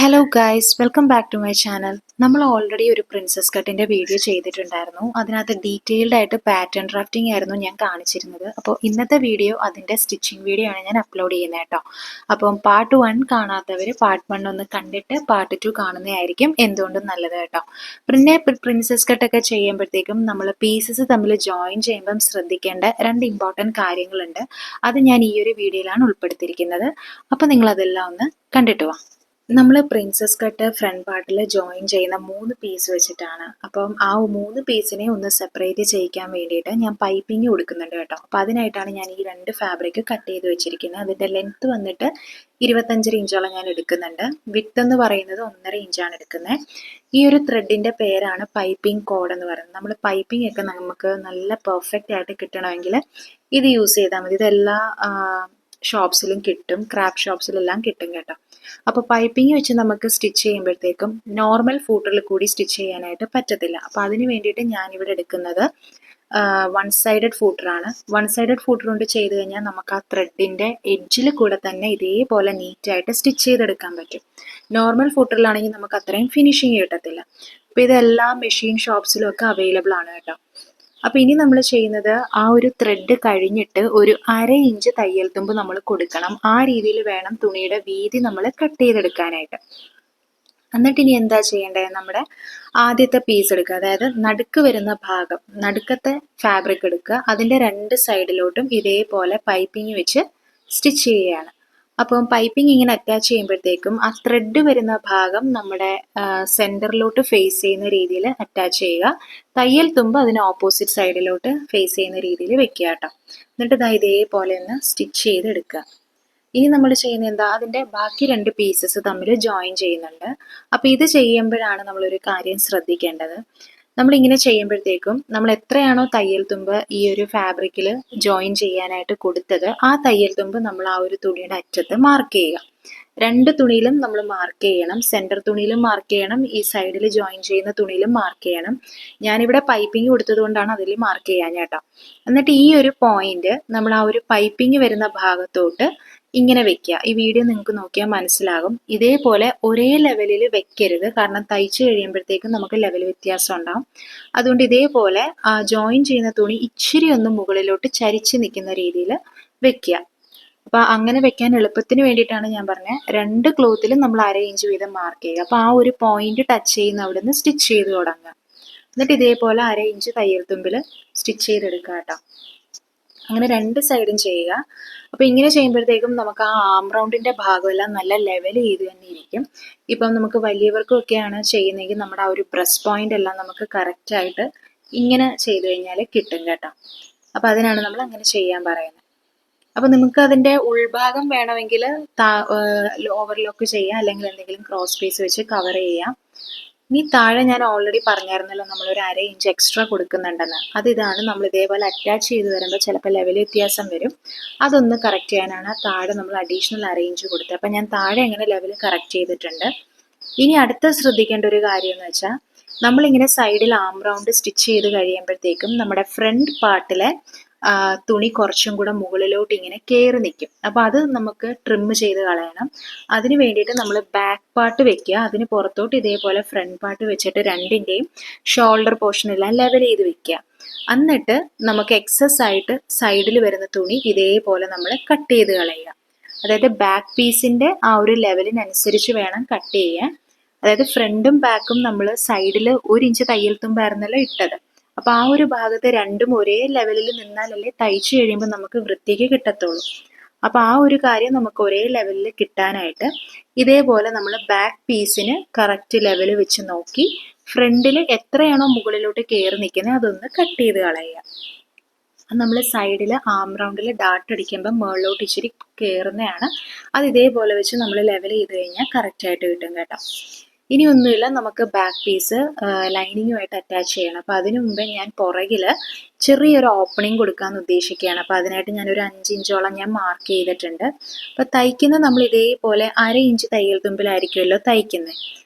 Hello guys, welcome back to my channel. നമ്മൾ already ഒരു princess കട്ടിൻ്റെ വീഡിയോ ചെയ്തിട്ടുണ്ടായിരുന്നു. അതിനകത്ത് ഡീറ്റെയിൽഡ് ആയിട്ട് പാറ്റേൺ ഡ്രാഫ്റ്റിംഗ് ആയിരുന്നു ഞാൻ കാണിച്ചിരുന്നത്. അപ്പോൾ ഇന്നത്തെ വീഡിയോ അതിൻ്റെ സ്റ്റിച്ചിങ് വീഡിയോ ആണ് ഞാൻ അപ്ലോഡ് ചെയ്യുന്നത് കേട്ടോ. അപ്പം പാർട്ട് 1 കാണാത്തവർ പാർട്ട് 1 ഒന്ന് കണ്ടിട്ട് പാർട്ട് 2 കാണുന്നതായിരിക്കും എന്തുകൊണ്ടും നല്ലത് കേട്ടോ. പിന്നെ പ്രിൻസസ് കട്ടൊക്കെ ചെയ്യുമ്പോഴത്തേക്കും നമ്മൾ പീസസ് തമ്മിൽ ജോയിൻ ചെയ്യുമ്പം ശ്രദ്ധിക്കേണ്ട 2 ഇമ്പോർട്ടൻറ്റ് കാര്യങ്ങളുണ്ട്. അത് ഞാൻ ഈ ഒരു വീഡിയോയിലാണ് ഉൾപ്പെടുത്തിയിരിക്കുന്നത്. അപ്പോൾ നിങ്ങളതെല്ലാം ഒന്ന് കണ്ടിട്ട് വാ. നമ്മൾ പ്രിൻസസ് കട്ട് ഫ്രണ്ട് പാർട്ടിൽ ജോയിൻ ചെയ്യുന്ന 3 പീസ് വെച്ചിട്ടാണ്. അപ്പം ആ 3 പീസിനെ ഒന്ന് സെപ്പറേറ്റ് ചെയ്യിക്കാൻ വേണ്ടിയിട്ട് ഞാൻ പൈപ്പിംഗ് കൊടുക്കുന്നുണ്ട് കേട്ടോ. അപ്പോൾ അതിനായിട്ടാണ് ഞാൻ ഈ 2 ഫാബ്രിക് കട്ട് ചെയ്ത് വെച്ചിരിക്കുന്നത്. അതിൻ്റെ ലെങ്ത്ത് വന്നിട്ട് 25 ഇഞ്ചോളം ഞാൻ എടുക്കുന്നുണ്ട്. വിഡ്ത്ത് എന്ന് പറയുന്നത് 1.5 ഇഞ്ചാണ് എടുക്കുന്നത്. ഈ ഒരു ത്രെഡിൻ്റെ പേരാണ് പൈപ്പിംഗ് കോഡ് എന്ന് പറയുന്നത്. നമ്മൾ പൈപ്പിംഗ് ഒക്കെ നമുക്ക് നല്ല പെർഫെക്റ്റ് ആയിട്ട് കിട്ടണമെങ്കിൽ ഇത് യൂസ് ചെയ്താൽ മതി. ഇതെല്ലാ ഷോപ്സിലും കിട്ടും, ക്രാഫ്റ്റ് ഷോപ്സിലെല്ലാം കിട്ടും കേട്ടോ. അപ്പോൾ പൈപ്പിംഗ് വെച്ച് നമുക്ക് സ്റ്റിച്ച് ചെയ്യുമ്പോഴത്തേക്കും നോർമൽ ഫൂട്ടറിൽ കൂടി സ്റ്റിച്ച് ചെയ്യാനായിട്ട് പറ്റത്തില്ല. അപ്പോൾ അതിന് വേണ്ടിയിട്ട് ഞാനിവിടെ എടുക്കുന്നത് 1 സൈഡഡ് ഫൂട്ടറാണ്. 1 സൈഡഡ് ഫൂട്ടർ കൊണ്ട് ചെയ്ത് കഴിഞ്ഞാൽ നമുക്ക് ആ ത്രെഡിൻ്റെ എഡ്ജിൽ കൂടെ തന്നെ ഇതേപോലെ നീറ്റായിട്ട് സ്റ്റിച്ച് ചെയ്തെടുക്കാൻ പറ്റും. നോർമൽ ഫൂട്ടറിലാണെങ്കിൽ നമുക്ക് അത്രയും ഫിനിഷിങ് കിട്ടത്തില്ല. അപ്പോൾ ഇതെല്ലാ മെഷീൻ ഷോപ്സിലും ഒക്കെ അവൈലബിൾ ആണ് കേട്ടോ. അപ്പോൾ ഇനി നമ്മൾ ചെയ്യുന്നത് ആ ഒരു ത്രെഡ് കഴിഞ്ഞിട്ട് ഒരു 1/2 ഇഞ്ച് തയ്യൽ തുമ്പ് നമ്മൾ കൊടുക്കണം. ആ രീതിയിൽ വേണം തുണിയുടെ വീതി നമ്മൾ കട്ട് ചെയ്തെടുക്കാനായിട്ട്. എന്നിട്ട് ഇനി എന്താ ചെയ്യേണ്ടത്, നമ്മുടെ ആദ്യത്തെ പീസ് എടുക്കുക, അതായത് നടുക്ക് വരുന്ന ഭാഗം, നടുക്കത്തെ ഫാബ്രിക് എടുക്കുക. അതിൻ്റെ 2 സൈഡിലോട്ടും ഇതേപോലെ പൈപ്പിംഗ് വെച്ച് സ്റ്റിച്ച് ചെയ്യുകയാണ്. അപ്പം പൈപ്പിംഗ് ഇങ്ങനെ അറ്റാച്ച് ചെയ്യുമ്പോഴത്തേക്കും ആ ത്രെഡ് വരുന്ന ഭാഗം നമ്മുടെ സെൻറ്ററിലോട്ട് ഫേസ് ചെയ്യുന്ന രീതിയിൽ അറ്റാച്ച് ചെയ്യുക. തയ്യൽ തുമ്പ് അതിന് ഓപ്പോസിറ്റ് സൈഡിലോട്ട് ഫേസ് ചെയ്യുന്ന രീതിയിൽ വെക്കുക കേട്ടോ. എന്നിട്ട് ഇതാ ഇതേപോലെ ഒന്ന് സ്റ്റിച്ച് ചെയ്തെടുക്കുക. ഇനി നമ്മൾ ചെയ്യുന്നത് എന്താ, അതിൻ്റെ ബാക്കി 2 പീസസ് തമ്മിൽ ജോയിൻ ചെയ്യുന്നുണ്ട്. അപ്പോൾ ഇത് ചെയ്യുമ്പോഴാണ് നമ്മളൊരു കാര്യം ശ്രദ്ധിക്കേണ്ടത്. നമ്മളിങ്ങനെ ചെയ്യുമ്പോഴത്തേക്കും നമ്മൾ എത്രയാണോ തയ്യൽ തുമ്പ് ഈ ഒരു ഫാബ്രിക്കിൽ ജോയിൻ ചെയ്യാനായിട്ട് കൊടുത്തത്, ആ തയ്യൽ തുമ്പ് നമ്മൾ ആ ഒരു തുണിയുടെ അറ്റത്ത് മാർക്ക് ചെയ്യുക. 2 തുണിയിലും നമ്മൾ മാർക്ക് ചെയ്യണം. സെൻറ്റർ തുണിയിലും മാർക്ക് ചെയ്യണം, ഈ സൈഡിൽ ജോയിൻ ചെയ്യുന്ന തുണിയിലും മാർക്ക് ചെയ്യണം. ഞാനിവിടെ പൈപ്പിംഗ് കൊടുത്തത് കൊണ്ടാണ് അതിൽ മാർക്ക് ചെയ്യാൻ കേട്ടോ. എന്നിട്ട് ഈ ഒരു പോയിന്റ് നമ്മൾ ആ ഒരു പൈപ്പിംഗ് വരുന്ന ഭാഗത്തോട്ട് ഇങ്ങനെ വെക്കുക. ഈ വീഡിയോ നിങ്ങൾക്ക് നോക്കിയാൽ മനസ്സിലാകും. ഇതേപോലെ ഒരേ ലെവലിൽ വെക്കരുത്, കാരണം തയ്ച്ച് കഴിയുമ്പോഴത്തേക്കും നമുക്ക് ലെവൽ വ്യത്യാസം ഉണ്ടാകും. അതുകൊണ്ട് ഇതേപോലെ ആ ജോയിൻ ചെയ്യുന്ന തുണി ഇച്ചിരി ഒന്ന് മുകളിലോട്ട് ചരിച്ച് നിൽക്കുന്ന രീതിയിൽ വെക്കുക. അപ്പോൾ അങ്ങനെ വെക്കാൻ എളുപ്പത്തിന് വേണ്ടിയിട്ടാണ് ഞാൻ പറഞ്ഞത്. 2 ക്ലോത്തിലും നമ്മൾ 1/2 ഇഞ്ച് വീതം മാർക്ക് ചെയ്യുക. അപ്പോൾ ആ ഒരു പോയിന്റ് ടച്ച് ചെയ്യുന്ന അവിടെ നിന്ന് സ്റ്റിച്ച് ചെയ്ത് തുടങ്ങുക. എന്നിട്ട് ഇതേപോലെ 1/2 ഇഞ്ച് തയ്യൽ തുമ്പിൽ സ്റ്റിച്ച് ചെയ്തെടുക്കുക കേട്ടോ. അങ്ങനെ 2 സൈഡും ചെയ്യുക. അപ്പോൾ ഇങ്ങനെ ചെയ്യുമ്പോഴത്തേക്കും നമുക്ക് ആ ആം റൗണ്ടിൻ്റെ ഭാഗമെല്ലാം നല്ല ലെവൽ ചെയ്ത് തന്നെ ഇരിക്കും. ഇപ്പം നമുക്ക് വലിയവർക്കൊക്കെയാണ് ചെയ്യുന്നതെങ്കിൽ നമ്മുടെ ആ ഒരു ബ്രസ്റ്റ് പോയിന്റ് എല്ലാം നമുക്ക് കറക്റ്റായിട്ട് ഇങ്ങനെ ചെയ്ത് കഴിഞ്ഞാൽ കിട്ടും കേട്ടോ. അപ്പോൾ അതിനാണ് നമ്മൾ അങ്ങനെ ചെയ്യാൻ പറയുന്നത്. അപ്പോൾ നിങ്ങൾക്ക് അതിൻ്റെ ഉൾഭാഗം വേണമെങ്കിൽ ഓവർലോക്ക് ചെയ്യാം, അല്ലെങ്കിൽ എന്തെങ്കിലും ക്രോസ് പീസ് വെച്ച് കവർ ചെയ്യാം. ഇനി താഴെ ഞാൻ ഓൾറെഡി പറഞ്ഞായിരുന്നല്ലോ നമ്മളൊരു 1/2 ഇഞ്ച് എക്സ്ട്രാ കൊടുക്കുന്നുണ്ടെന്ന്. അതിതാണ് നമ്മൾ ഇതേപോലെ അറ്റാച്ച് ചെയ്ത് വരുമ്പോൾ ചിലപ്പോൾ ലെവൽ വ്യത്യാസം വരും. അതൊന്ന് കറക്റ്റ് ചെയ്യാനാണ് താഴെ നമ്മൾ അഡീഷണൽ 1/2 ഇഞ്ച് കൊടുത്തത്. അപ്പം ഞാൻ താഴെ എങ്ങനെ ലെവൽ കറക്റ്റ് ചെയ്തിട്ടുണ്ട്. ഇനി അടുത്ത ശ്രദ്ധിക്കേണ്ട ഒരു കാര്യം എന്ന് വെച്ചാൽ, നമ്മളിങ്ങനെ സൈഡിൽ ആം റൗണ്ട് സ്റ്റിച്ച് ചെയ്ത് കഴിയുമ്പോഴത്തേക്കും നമ്മുടെ ഫ്രണ്ട് പാർട്ടിലെ തുണി കുറച്ചും കൂടെ മുകളിലോട്ട് ഇങ്ങനെ കയറി നിൽക്കും. അപ്പോൾ അത് നമുക്ക് ട്രിം ചെയ്ത് കളയണം. അതിന് വേണ്ടിയിട്ട് നമ്മൾ ബാക്ക് പാർട്ട് വെക്കുക, അതിന് പുറത്തോട്ട് ഇതേപോലെ ഫ്രണ്ട് പാർട്ട് വെച്ചിട്ട് 2ൻ്റെയും ഷോൾഡർ പോർഷൻ എല്ലാം ലെവൽ ചെയ്ത് വെക്കുക. എന്നിട്ട് നമുക്ക് എക്സസ് ആയിട്ട് സൈഡിൽ വരുന്ന തുണി ഇതേപോലെ നമ്മൾ കട്ട് ചെയ്ത് കളയുക. അതായത് ബാക്ക് പീസിൻ്റെ ആ ഒരു ലെവലിനനുസരിച്ച് വേണം കട്ട് ചെയ്യാൻ. അതായത് ഫ്രണ്ടും ബാക്കും നമ്മൾ സൈഡിൽ 1 ഇഞ്ച് തയ്യൽ തുമ്പായിരുന്നല്ലോ ഇട്ടത്. അപ്പോൾ ആ ഒരു ഭാഗത്ത് രണ്ടും ഒരേ ലെവലിൽ നിന്നാലല്ലേ തയ്ച്ചു കഴിയുമ്പോൾ നമുക്ക് വൃത്തിക്ക് കിട്ടത്തുള്ളൂ. അപ്പോൾ ആ ഒരു കാര്യം നമുക്ക് ഒരേ ലെവലിൽ കിട്ടാനായിട്ട് ഇതേപോലെ നമ്മൾ ബാക്ക് പീസിന് കറക്റ്റ് ലെവൽ വെച്ച് നോക്കി ഫ്രണ്ടിൽ എത്രയാണോ മുകളിലോട്ട് കയറി നിൽക്കുന്നത് അതൊന്ന് കട്ട് ചെയ്ത് കളയുക. നമ്മൾ സൈഡിൽ ആം റൗണ്ടിൽ ഡാർട്ട് അടിക്കുമ്പോൾ മുകളിലോട്ട് ഇച്ചിരി കയറുന്നതാണ്. അത് ഇതേപോലെ വെച്ച് നമ്മൾ ലെവൽ ചെയ്ത് കഴിഞ്ഞാൽ കറക്റ്റായിട്ട് കിട്ടും കേട്ടോ. ഇനി ഒന്നുമില്ല, നമുക്ക് ബാക്ക് പീസ് ലൈനിങ്ങുമായിട്ട് അറ്റാച്ച് ചെയ്യണം. അപ്പോൾ അതിനു മുമ്പേ ഞാൻ പുറകിൽ ചെറിയൊരു ഓപ്പണിങ് കൊടുക്കാമെന്ന് ഉദ്ദേശിക്കുകയാണ്. അപ്പോൾ അതിനായിട്ട് ഞാനൊരു 5 ഇഞ്ചോളം ഞാൻ മാർക്ക് ചെയ്തിട്ടുണ്ട്. അപ്പോൾ തയ്ക്കുന്നത് നമ്മൾ ഇതേപോലെ 1/2 ഇഞ്ച് തയ്യൽ തുമ്പിലായിരിക്കുമല്ലോ തയ്ക്കുന്നത്.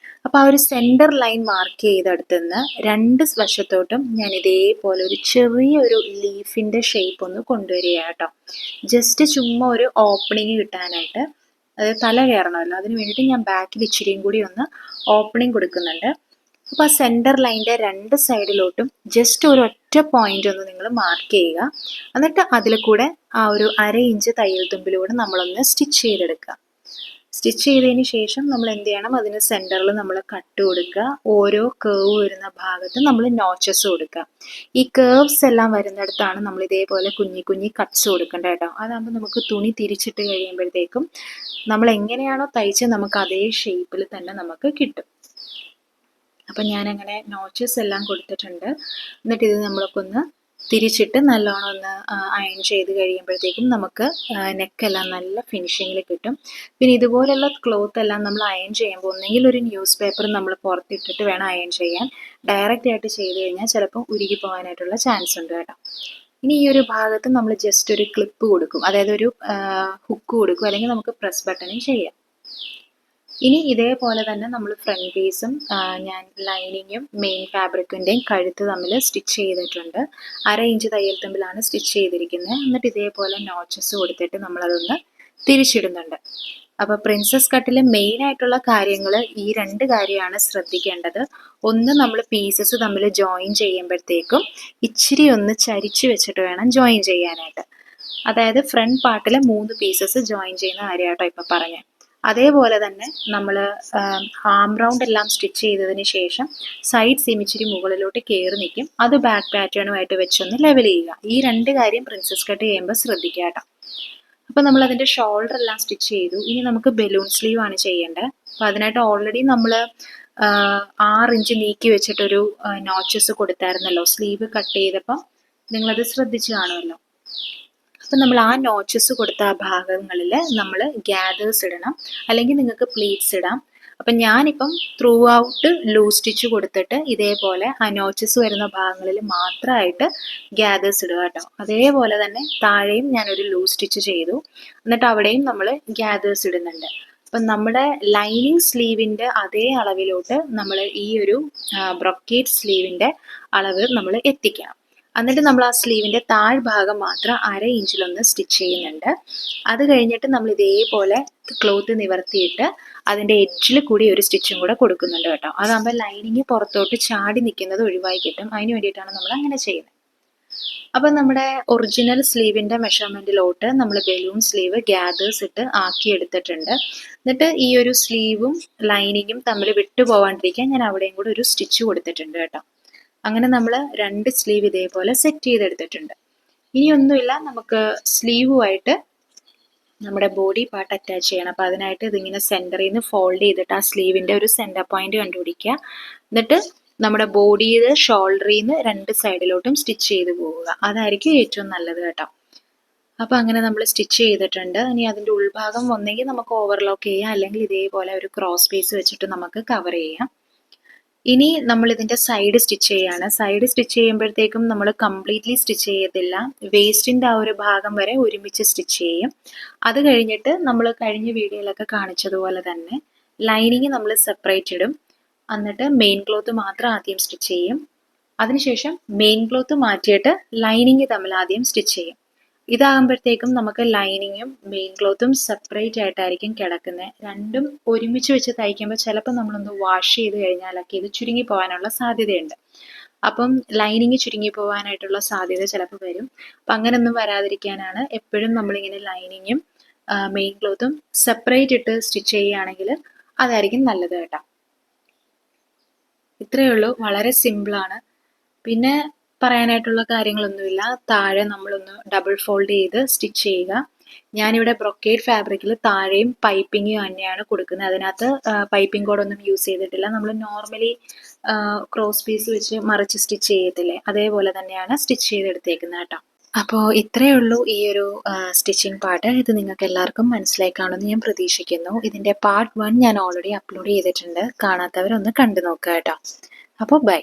അപ്പോൾ ആ ഒരു സെൻറ്റർ ലൈൻ മാർക്ക് ചെയ്തെടുത്തുനിന്ന് 2 വശത്തോട്ടും ഞാൻ ഇതേപോലെ ഒരു ചെറിയൊരു ലീഫിൻ്റെ ഷേപ്പ് ഒന്ന് കൊണ്ടുവരിക കേട്ടോ. ജസ്റ്റ് ചുമ്മാ ഒരു ഓപ്പണിങ് കിട്ടാനായിട്ട്. അതായത് തല കയറണമല്ലോ, അതിന് വേണ്ടിയിട്ട് ഞാൻ ബാക്കിൽ ഇച്ചിരിയും കൂടി ഒന്ന് ഓപ്പണിങ് കൊടുക്കുന്നുണ്ട്. അപ്പോൾ ആ സെൻറ്റർ ലൈൻ്റെ 2 സൈഡിലോട്ടും ജസ്റ്റ് ഒരു ഒറ്റ പോയിന്റ് ഒന്ന് നിങ്ങൾ മാർക്ക് ചെയ്യുക. എന്നിട്ട് അതിൽ കൂടെ ആ ഒരു 1/2 ഇഞ്ച് തയ്യൽ തുമ്പിലൂടെ നമ്മളൊന്ന് സ്റ്റിച്ച് ചെയ്തെടുക്കുക. സ്റ്റിച്ച് ചെയ്തതിന് ശേഷം നമ്മൾ എന്ത് ചെയ്യണം, അതിന് സെൻറ്ററിൽ നമ്മൾ കട്ട് കൊടുക്കുക. ഓരോ കേർവ് വരുന്ന ഭാഗത്ത് നമ്മൾ നോച്ചസ് കൊടുക്കുക. ഈ കേർവ്സ് എല്ലാം വരുന്നിടത്താണ് നമ്മൾ ഇതേപോലെ കുഞ്ഞി കുഞ്ഞി കട്ട്സ് കൊടുക്കേണ്ടത് കേട്ടോ. അതാകുമ്പോൾ നമുക്ക് തുണി തിരിച്ചിട്ട് കഴിയുമ്പോഴത്തേക്കും നമ്മൾ എങ്ങനെയാണോ തയ്ച്ച് നമുക്ക് അതേ ഷേപ്പിൽ തന്നെ നമുക്ക് കിട്ടും. അപ്പം ഞാനങ്ങനെ നോച്ചസ് എല്ലാം കൊടുത്തിട്ടുണ്ട്. എന്നിട്ട് ഇത് നമ്മളൊക്കെ ഒന്ന് തിരിച്ചിട്ട് നല്ലോണം ഒന്ന് അയൺ ചെയ്ത് കഴിയുമ്പോഴത്തേക്കും നമുക്ക് നെക്കെല്ലാം നല്ല ഫിനിഷിങ്ങിൽ കിട്ടും. പിന്നെ ഇതുപോലുള്ള ക്ലോത്ത് എല്ലാം നമ്മൾ അയൺ ചെയ്യുമ്പോൾ ഒന്നെങ്കിൽ ഒരു ന്യൂസ് പേപ്പർ നമ്മൾ പുറത്തിട്ടിട്ട് വേണം അയൺ ചെയ്യാൻ. ഡയറക്റ്റ് ആയിട്ട് ചെയ്ത് കഴിഞ്ഞാൽ ചിലപ്പോൾ ഉരുകി പോകാനായിട്ടുള്ള ചാൻസ് ഉണ്ട് കേട്ടോ. ഇനി ഈ ഒരു ഭാഗത്ത് നമ്മൾ ജസ്റ്റ് ഒരു ക്ലിപ്പ് കൊടുക്കും, അതായത് ഒരു ഹുക്ക് കൊടുക്കും, അല്ലെങ്കിൽ നമുക്ക് പ്രസ് ബട്ടണും ചെയ്യാം. ഇനി ഇതേപോലെ തന്നെ നമ്മൾ ഫ്രണ്ട് പീസും ഞാൻ ലൈനിങ്ങും മെയിൻ ഫാബ്രിക്കിൻ്റെയും കഴുത്ത് തമ്മിൽ സ്റ്റിച്ച് ചെയ്തിട്ടുണ്ട്. 1/2 ഇഞ്ച് തയ്യൽ തമ്മിലാണ് സ്റ്റിച്ച് ചെയ്തിരിക്കുന്നത്. എന്നിട്ട് ഇതേപോലെ നോച്ചസ് കൊടുത്തിട്ട് നമ്മളതൊന്ന് തിരിച്ചിടുന്നുണ്ട്. അപ്പോൾ പ്രിൻസസ് കട്ടിൽ മെയിൻ ആയിട്ടുള്ള കാര്യങ്ങൾ ഈ 2 കാര്യമാണ് ശ്രദ്ധിക്കേണ്ടത്. ഒന്ന്, നമ്മൾ പീസസ് തമ്മിൽ ജോയിൻ ചെയ്യുമ്പോഴത്തേക്കും ഇച്ചിരി ഒന്ന് ചരിച്ച് വെച്ചിട്ട് വേണം ജോയിൻ ചെയ്യാനായിട്ട്. അതായത് ഫ്രണ്ട് പാർട്ടിൽ 3 പീസസ് ജോയിൻ ചെയ്യുന്ന കാര്യമായിട്ടോ ഇപ്പം പറഞ്ഞത്. അതേപോലെ തന്നെ നമ്മൾ ആം റൗണ്ട് എല്ലാം സ്റ്റിച്ച് ചെയ്തതിന് ശേഷം സൈഡ് സീം ഇച്ചിരി മുകളിലോട്ട് കയറി നിൽക്കും. അത് ബാക്ക് പാറ്റേണുമായിട്ട് വെച്ചൊന്ന് ലെവൽ ചെയ്യുക. ഈ 2 കാര്യം പ്രിൻസസ് കട്ട് ചെയ്യുമ്പോൾ ശ്രദ്ധിക്കുക കേട്ടോ. അപ്പോൾ നമ്മൾ അതിൻ്റെ ഷോൾഡർ എല്ലാം സ്റ്റിച്ച് ചെയ്തു. ഇനി നമുക്ക് ബലൂൺ സ്ലീവ് ആണ് ചെയ്യേണ്ടത്. അപ്പോൾ അതിനായിട്ട് ഓൾറെഡി നമ്മൾ 6 ഇഞ്ച് നീക്കി വെച്ചിട്ടൊരു നോച്ചസ് കൊടുത്തായിരുന്നല്ലോ സ്ലീവ് കട്ട് ചെയ്തപ്പോൾ, നിങ്ങളത് ശ്രദ്ധിച്ച് കാണുമല്ലോ. അപ്പം നമ്മൾ ആ നോച്ചസ് കൊടുത്ത ആ ഭാഗങ്ങളിൽ നമ്മൾ ഗ്യാദേഴ്സ് ഇടണം, അല്ലെങ്കിൽ നിങ്ങൾക്ക് പ്ലീറ്റ്സ് ഇടാം. അപ്പം ഞാനിപ്പം ത്രൂ ഔട്ട് ലൂസ് സ്റ്റിച്ച് കൊടുത്തിട്ട് ഇതേപോലെ ആ നോച്ചസ് വരുന്ന ഭാഗങ്ങളിൽ മാത്രമായിട്ട് ഗ്യാദേഴ്സ് ഇടുക കേട്ടോ. അതേപോലെ തന്നെ താഴെയും ഞാനൊരു ലൂസ് സ്റ്റിച്ച് ചെയ്തു, എന്നിട്ട് അവിടെയും നമ്മൾ ഗ്യാദേഴ്സ് ഇടുന്നുണ്ട്. അപ്പം നമ്മുടെ ലൈനിങ് സ്ലീവിൻ്റെ അതേ അളവിലോട്ട് നമ്മൾ ഈ ഒരു ബ്രൊക്കേറ്റ് സ്ലീവിൻ്റെ അളവ് നമ്മൾ എത്തിക്കണം. എന്നിട്ട് നമ്മൾ ആ സ്ലീവിൻ്റെ താഴ്ഭാഗം മാത്രം 1/2 ഇഞ്ചിലൊന്ന് സ്റ്റിച്ച് ചെയ്യുന്നുണ്ട്. അത് കഴിഞ്ഞിട്ട് നമ്മൾ ഇതേപോലെ ക്ലോത്ത് നിവർത്തിയിട്ട് അതിൻ്റെ എഡ്ജിൽ കൂടി ഒരു സ്റ്റിച്ചും കൂടെ കൊടുക്കുന്നുണ്ട് കേട്ടോ. അതാകുമ്പോൾ ലൈനിങ് പുറത്തോട്ട് ചാടി നിൽക്കുന്നത് ഒഴിവായി കിട്ടും. അതിന് വേണ്ടിയിട്ടാണ് നമ്മൾ അങ്ങനെ ചെയ്യുന്നത്. അപ്പം നമ്മുടെ ഒറിജിനൽ സ്ലീവിൻ്റെ മെഷർമെൻറ്റിലോട്ട് നമ്മൾ ബലൂൺ സ്ലീവ് ഗ്യാദേഴ്സ് ഇട്ട് ആക്കി എടുത്തിട്ടുണ്ട്. എന്നിട്ട് ഈ ഒരു സ്ലീവും ലൈനിങ്ങും തമ്മിൽ വിട്ടു പോകാണ്ടിരിക്കാൻ ഞാൻ അവിടെയും കൂടെ ഒരു സ്റ്റിച്ച് കൊടുത്തിട്ടുണ്ട് കേട്ടോ. അങ്ങനെ നമ്മൾ 2 സ്ലീവ് ഇതേപോലെ സെറ്റ് ചെയ്തെടുത്തിട്ടുണ്ട്. ഇനിയൊന്നുമില്ല, നമുക്ക് സ്ലീവുമായിട്ട് നമ്മുടെ ബോഡി പാർട്ട് അറ്റാച്ച് ചെയ്യണം. അപ്പോൾ അതിനായിട്ട് ഇതിങ്ങനെ സെൻറ്ററിൽ നിന്ന് ഫോൾഡ് ചെയ്തിട്ട് ആ സ്ലീവിൻ്റെ ഒരു സെൻറ്റർ പോയിന്റ് കണ്ടുപിടിക്കുക. എന്നിട്ട് നമ്മുടെ ബോഡിയിൽ ഷോൾഡറിൽ നിന്ന് 2 സൈഡിലോട്ടും സ്റ്റിച്ച് ചെയ്ത് പോവുക. അതായിരിക്കും ഏറ്റവും നല്ലത് കേട്ടോ. അപ്പോൾ അങ്ങനെ നമ്മൾ സ്റ്റിച്ച് ചെയ്തിട്ടുണ്ട്. ഇനി അതിൻ്റെ ഉൾഭാഗം ഒന്നെങ്കിൽ നമുക്ക് ഓവർലോക്ക് ചെയ്യാം, അല്ലെങ്കിൽ ഇതേപോലെ ഒരു ക്രോസ് പീസ് വെച്ചിട്ട് നമുക്ക് കവർ ചെയ്യാം. ഇനി നമ്മൾ ഇതിൻ്റെ സൈഡ് സ്റ്റിച്ച് ചെയ്യാണ്. സൈഡ് സ്റ്റിച്ച് ചെയ്യുമ്പോഴത്തേക്കും നമ്മൾ കംപ്ലീറ്റ്ലി സ്റ്റിച്ച് ചെയ്യത്തില്ല, വേസ്റ്റിൻ്റെ ആ ഒരു ഭാഗം വരെ ഒരുമിച്ച് സ്റ്റിച്ച് ചെയ്യും. അത് കഴിഞ്ഞിട്ട് നമ്മൾ കഴിഞ്ഞ വീഡിയോയിലൊക്കെ കാണിച്ചതുപോലെ തന്നെ ലൈനിങ് നമ്മൾ സെപ്പറേറ്റ് ഇടും. എന്നിട്ട് മെയിൻ ക്ലോത്ത് മാത്രം ആദ്യം സ്റ്റിച്ച് ചെയ്യും. അതിനുശേഷം മെയിൻ ക്ലോത്ത് മാറ്റിയിട്ട് ലൈനിങ് തമ്മിൽ ആദ്യം സ്റ്റിച്ച് ചെയ്യും. ഇതാകുമ്പോഴത്തേക്കും നമുക്ക് ലൈനിങ്ങും മെയിൻ ക്ലോത്തും സെപ്പറേറ്റ് ആയിട്ടായിരിക്കും കിടക്കുന്നത്. രണ്ടും ഒരുമിച്ച് വെച്ച് തയ്ക്കുമ്പോൾ ചിലപ്പോൾ നമ്മളൊന്ന് വാഷ് ചെയ്ത് കഴിഞ്ഞാലൊക്കെ ഇത് ചുരുങ്ങി പോകാനുള്ള സാധ്യതയുണ്ട്. അപ്പം ലൈനിങ് ചുരുങ്ങി പോകാനായിട്ടുള്ള സാധ്യത ചിലപ്പോൾ വരും. അപ്പം അങ്ങനെയൊന്നും വരാതിരിക്കാനാണ് എപ്പോഴും നമ്മളിങ്ങനെ ലൈനിങ്ങും മെയിൻ ക്ലോത്തും സെപ്പറേറ്റ് ഇട്ട് സ്റ്റിച്ച് ചെയ്യുകയാണെങ്കിൽ അതായിരിക്കും നല്ലത് കേട്ടോ. ഇത്രയേ ഉള്ളൂ, വളരെ സിമ്പിളാണ്. പിന്നെ പറയാനായിട്ടുള്ള കാര്യങ്ങളൊന്നുമില്ല. താഴെ നമ്മളൊന്ന് ഡബിൾ ഫോൾഡ് ചെയ്ത് സ്റ്റിച്ച് ചെയ്യുക. ഞാനിവിടെ ബ്രൊക്കേഡ് ഫാബ്രിക്കിൽ താഴെയും പൈപ്പിംഗ് തന്നെയാണ് കൊടുക്കുന്നത്. അതിനകത്ത് പൈപ്പിംഗ് കോഡൊന്നും യൂസ് ചെയ്തിട്ടില്ല. നമ്മൾ നോർമലി ക്രോസ് പീസ് വെച്ച് മറിച്ച് സ്റ്റിച്ച് ചെയ്യത്തില്ലേ, അതേപോലെ തന്നെയാണ് സ്റ്റിച്ച് ചെയ്തെടുത്തേക്കുന്നത് കേട്ടോ. അപ്പോൾ ഇത്രയേ ഉള്ളൂ ഈ ഒരു സ്റ്റിച്ചിങ് പാർട്ട്. ഇത് നിങ്ങൾക്ക് എല്ലാവർക്കും മനസ്സിലായി കാണുമെന്ന് ഞാൻ പ്രതീക്ഷിക്കുന്നു. ഇതിൻ്റെ പാർട്ട് 1 ഞാൻ ഓൾറെഡി അപ്ലോഡ് ചെയ്തിട്ടുണ്ട്. കാണാത്തവരൊന്ന് കണ്ടു നോക്കുക കേട്ടോ. അപ്പോൾ ബൈ.